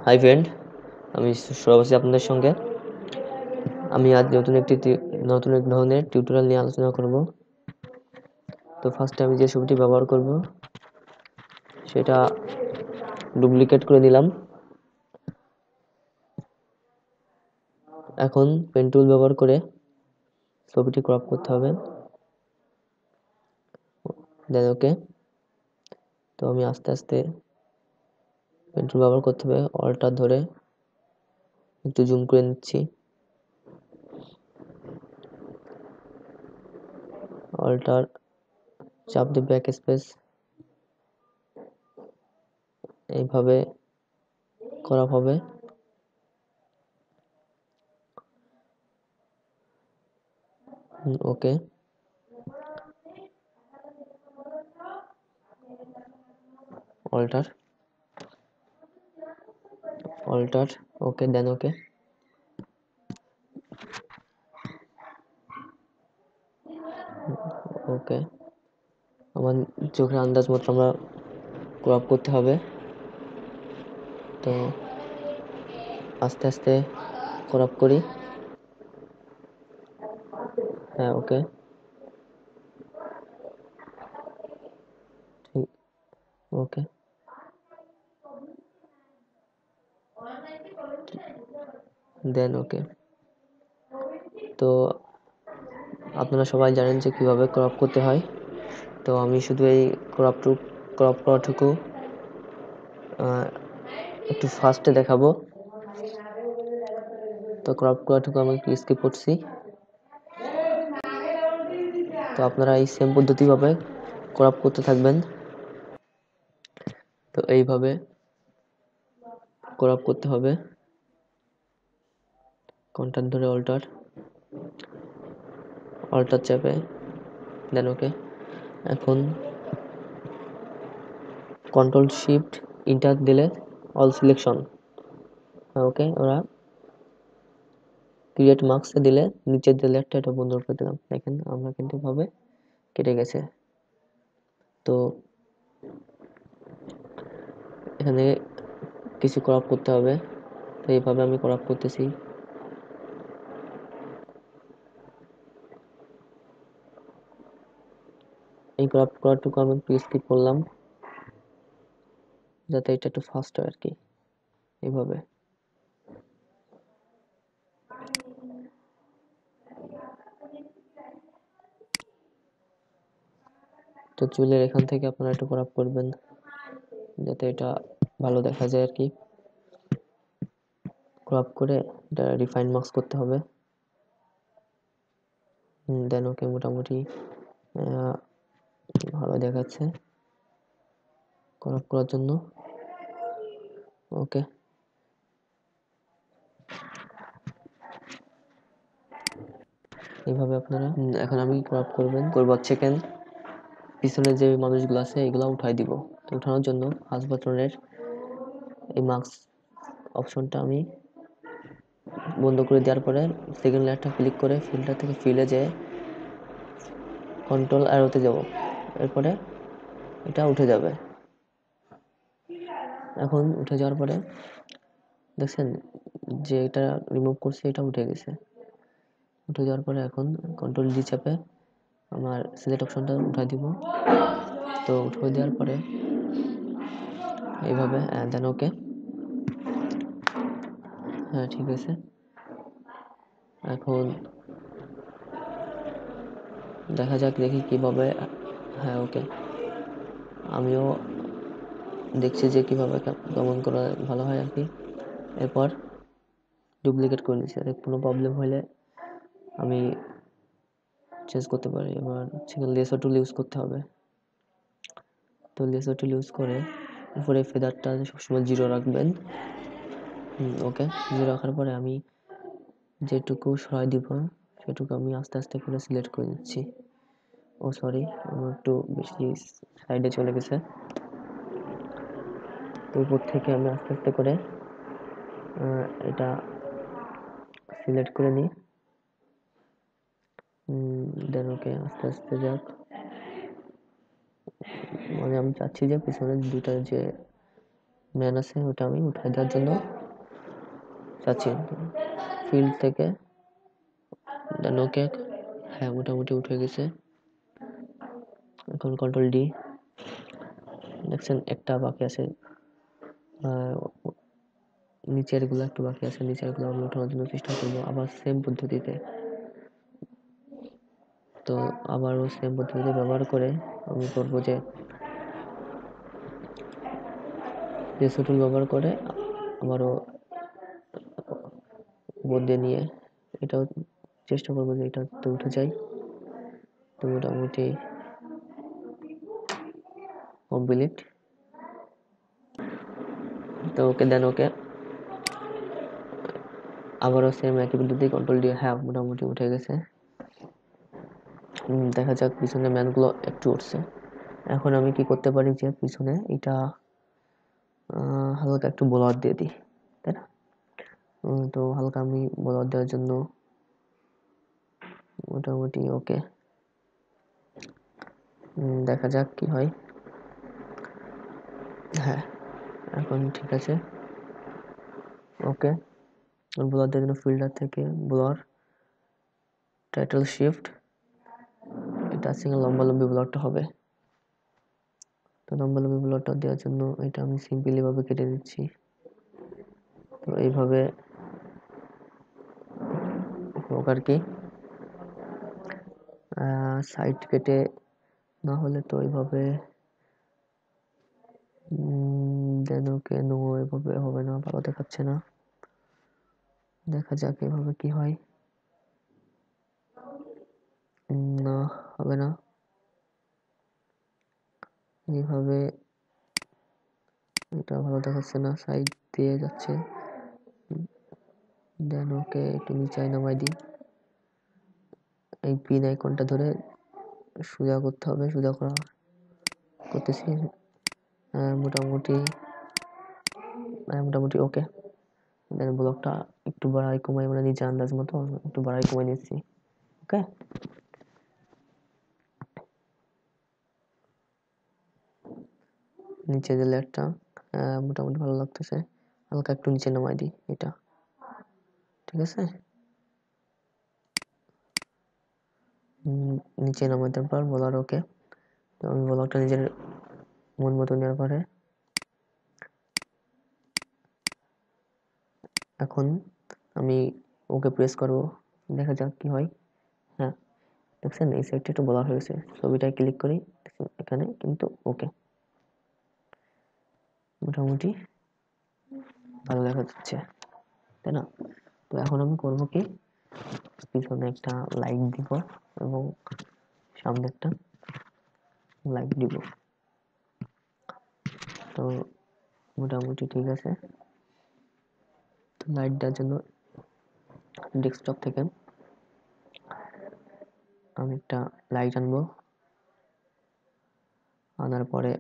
Hi friend, আমি সৌরভ আছি আপনাদের সঙ্গে। আমি আজ নতুন এক ধরনের টিউটোরিয়াল নিয়ে আলোচনা করব। তো ফার্স্টে আমি যে ছবিটি ব্যবহার করব সেটা ডুপ্লিকেট করে নিলাম। এখন পেন টুল ব্যবহার করে ছবিটি ক্রপ করতে হবে, দেন ওকে। তো আমি আস্তে আস্তে পেন টুল ব্যবহার করতে হবে, অল্টার ধরে একটু জুম করে নিচ্ছি, অল্টার চাপ দিয়ে ব্যাক স্পেস, এইভাবে করা হবে। ওকে, অল্টার ওকে, দেন ওকে। ওকে, আমার চোখের আন্দাজ মতো আমরা ক্রপ করতে হবে। তো আস্তে আস্তে ক্রপ করি। হ্যাঁ, ওকে, ঠিক, ওকে, দেন ওকে। তো আপনারা সবাই জানেন যে কিভাবে ক্রপ করতে হয়। তো আমি শুধু এই ক্রপ করাটুকু একটু ফাস্টে দেখাবো। তো ক্রপ করাটুকু আমি একটু স্কিপ করছি। তো আপনারা এই সেম পদ্ধতিভাবে ক্রপ করতে থাকবেন। তো এইভাবে ক্রপ করতে হবে, কন্ট্রোল ধরে অল্টার চাপে, দেন ওকে। এখন কন্ট্রোল শিফট ইন্টার দিলে অল সিলেকশন, ওকে। ওরা ক্রিয়েট মার্কসে দিলে নিচের যে লেয়ারটা এটা বন্ধ করে দিলাম। দেখেন আমরা কিন্তু ভাবে কেটে গেছে। তো এখানে কিছু ক্রপ করতে হবে, তো এইভাবে আমি ক্রপ করতেছি। এই ক্রপ করাটুকু আমি একটু স্কিপ করলাম যাতে এটা একটু ফাস্ট হয় আর কি, এইভাবে। তো চুলের এখান থেকে আপনারা একটু ক্রপ করবেন যাতে এটা ভালো দেখা যায় আর কি। ক্রপ করে এটা রিফাইন মার্কস করতে হবে, দেন ওকে। মোটামুটি ভালো দেখাচ্ছে ক্রপ করার জন্য, ওকে। এইভাবে আপনারা এখন আমি ক্রপ করবো সেকেন্ড পিছনে যে মানুষগুলো আছে এগুলো উঠাই দিব। তো উঠানোর জন্য ফার্স্ট বাটনের এই মার্কস অপশনটা আমি বন্ধ করে দেওয়ার পরে সেকেন্ড লেয়ারটা ক্লিক করে ফিল্টার থেকে ফিলে যেয়ে কন্ট্রোল অ্যারোতে যাব, এরপরে এটা উঠে যাবে। এখন উঠে যাওয়ার পরে দেখছেন যে এটা রিমুভ করছে, এটা উঠে গেছে। উঠে যাওয়ার পরে এখন কন্ট্রোল ডি চাপে আমার সিলেক্ট অপশনটা উঠাই দিব। তো উঠে দেওয়ার পরে এইভাবে দেন ওকে। হ্যাঁ, ঠিক আছে। এখন দেখা যাক, দেখি কিভাবে। হ্যাঁ, ওকে। আমিও দেখছি যে কিভাবে কেমন করে ভালো হয় আর কি। এরপর ডুপ্লিকেট করে নিচ্ছি, আর কোনো প্রবলেম হলে আমি চেঞ্জ করতে পারি। এবার লেসার টুল ইউজ করতে হবে। তো লেসার টুল ইউজ করে উপরে ফেদারটা সবসময় 0 রাখবেন। ওকে, 0 রাখার পরে আমি যেটুকু সরাই দিব সেটুকু আমি আস্তে আস্তে করে সিলেক্ট করে নিচ্ছি। ও সরি, আমার একটু বেশি সাইডে চলে গেছে। তো উপর থেকে আমি আস্তে আস্তে করে এটা সিলেক্ট করে নিই, দেন ওকে। আস্তে আস্তে যাক, মানে আমি চাচ্ছি যে পিছনের দুটা যে ম্যান আছে, ওটা আমি উঠাই দেওয়ার জন্য চাচ্ছি ফিল্ড থেকে। দেন ওকে, হ্যাঁ মোটামুটি উঠে গেছে। এখন কন্ট্রোল ডি, দেখছেন একটা বাকি আছে, নিচের গুলো একটু বাকি আছে, নিচের গুলো আমি উঠানোর জন্য চেষ্টা করবো আবার সেম পদ্ধতিতে। তো আবারও সেম পদ্ধতি ব্যবহার করে আমি করবো যে টুল ব্যবহার করে আবারও উপর দিয়ে নিয়ে এটাও চেষ্টা করবো যে এটাতে উঠে যায়। তো মোটামুটি কমপ্লিট। তো ওকে, দেন ওকে, আবারও সেম একই পদ্ধতি কন্ট্রোল দিয়ে, হ্যাঁ মোটামুটি উঠে গেছে। দেখা যাক পিছনে ম্যানগুলো একটু উঠছে। এখন আমি কি করতে পারি যে পিছনে এটা হালকা একটু ব্লোয়ার দিয়ে দিই, তাই না? তো হালকা আমি ব্লোয়ার দেওয়ার জন্য মোটামুটি ওকে, দেখা যাক কি হয়। হ্যাঁ এখন ঠিক আছে, ওকে। ব্লোয়ার দেওয়ার জন্য ফিল্টার থেকে ব্লোয়ার, টাইটেল শিফট, এটা সিঙ্গেল লম্বালম্বি ব্লোয়ারটা হবে। তো লম্বালম্বি ব্লোয়ারটা দেওয়ার জন্য এটা আমি সিম্পলি ভাবে কেটে দিচ্ছি। তো এইভাবে হোক আর কি, সাইড কেটে না হলে তো এইভাবে দেন ওকে, নো এভাবে হবে না, ভালো দেখাচ্ছে না। দেখা যাক এভাবে কি হয়। না হবে না, এইভাবে এটা ভালো দেখাচ্ছে না, সাইড দিয়ে যাচ্ছে। দেন ওকে, একটু নিচে নামাই দিই। এই পিন আইকনটা ধরে সোজা করতে হবে, সোজা করা করতেছি। মোটামুটি মোটামুটি ওকে। দেন ব্লকটা একটু বাড়াই কমাই, মানে নিচে আন্দাজ মতো একটু বাড়াই কমাই নিচ্ছি। ওকে, নিচে যে লেয়ারটা মোটামুটি ভালো লাগতেছে, হালকা একটু নিচে নামাই দিই এটা, ঠিক আছে। নিচে নামাই দেওয়ার পর বলার ওকে। তো আমি ব্লকটা নিজের মন মতো নেওয়ার পরে এখন আমি ওকে প্রেস করব, দেখা যাক কি হয়। হ্যাঁ দেখছেন এই সাইডটা একটু বলা হয়েছে, ছবিটায় ক্লিক করি, এখানে কিন্তু ওকে, মোটামুটি ভালো দেখা যাচ্ছে, তাই না? তো এখন আমি করব কি, পিছনে একটা লাইট দিব এবং সামনে একটা লাইট দিব। তো মোটামুটি ঠিক আছে। তো লাইট দেওয়ার জন্য ডেস্কটপ থেকে আমি একটা লাইট আনবো, আনার পরে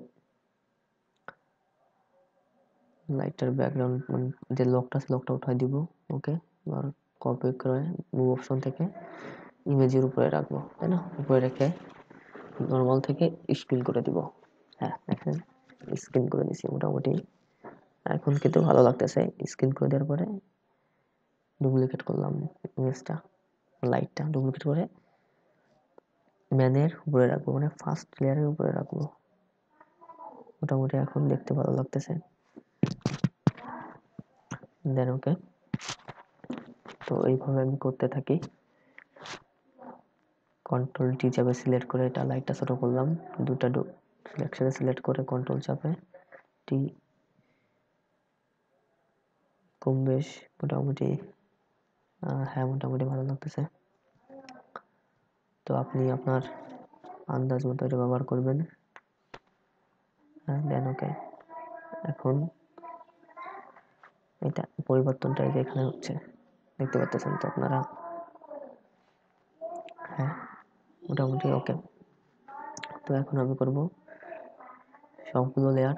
লাইটটার ব্যাকগ্রাউন্ড যে লকটা আছে লকটা উঠাই দিব। ওকে, আর কপি করে মুভ অপশন থেকে ইমেজের উপরে রাখবো, তাই না? উপরে রেখে নর্মাল থেকে স্ক্রিন করে দিব। হ্যাঁ দেখেন স্ক্রিন করে দিছি মোটামুটি, এখন কিন্তু ভালো লাগতেছে। স্ক্রিন করে দেওয়ার পরে ডুপ্লিকেট করলাম ইমেজটা, লাইটটা ডুপ্লিকেট করে ম্যানের উপরে রাখবো, মানে ফার্স্ট লেয়ারের উপরে রাখবো। মোটামুটি এখন দেখতে ভালো লাগতেছে। দেন ওকে, তো এইভাবে আমি করতে থাকি। কন্ট্রোল টি চাপে সিলেক্ট করে এটা লাইটটা ছোট করলাম, দুটা একসাথে সিলেক্ট করে কন্ট্রোল চাপে টি, কম বেশ মোটামুটি হ্যাঁ মোটামুটি ভালো লাগতেছে। তো আপনি আপনার আন্দাজ মতো এটা ব্যবহার করবেন। হ্যাঁ দেন ওকে, এখন এটা পরিবর্তনটা এই যে এখানে হচ্ছে, দেখতে পাচ্ছেন তো আপনারা। হ্যাঁ মোটামুটি ওকে। তো এখন আমি করব সবগুলো লেয়ার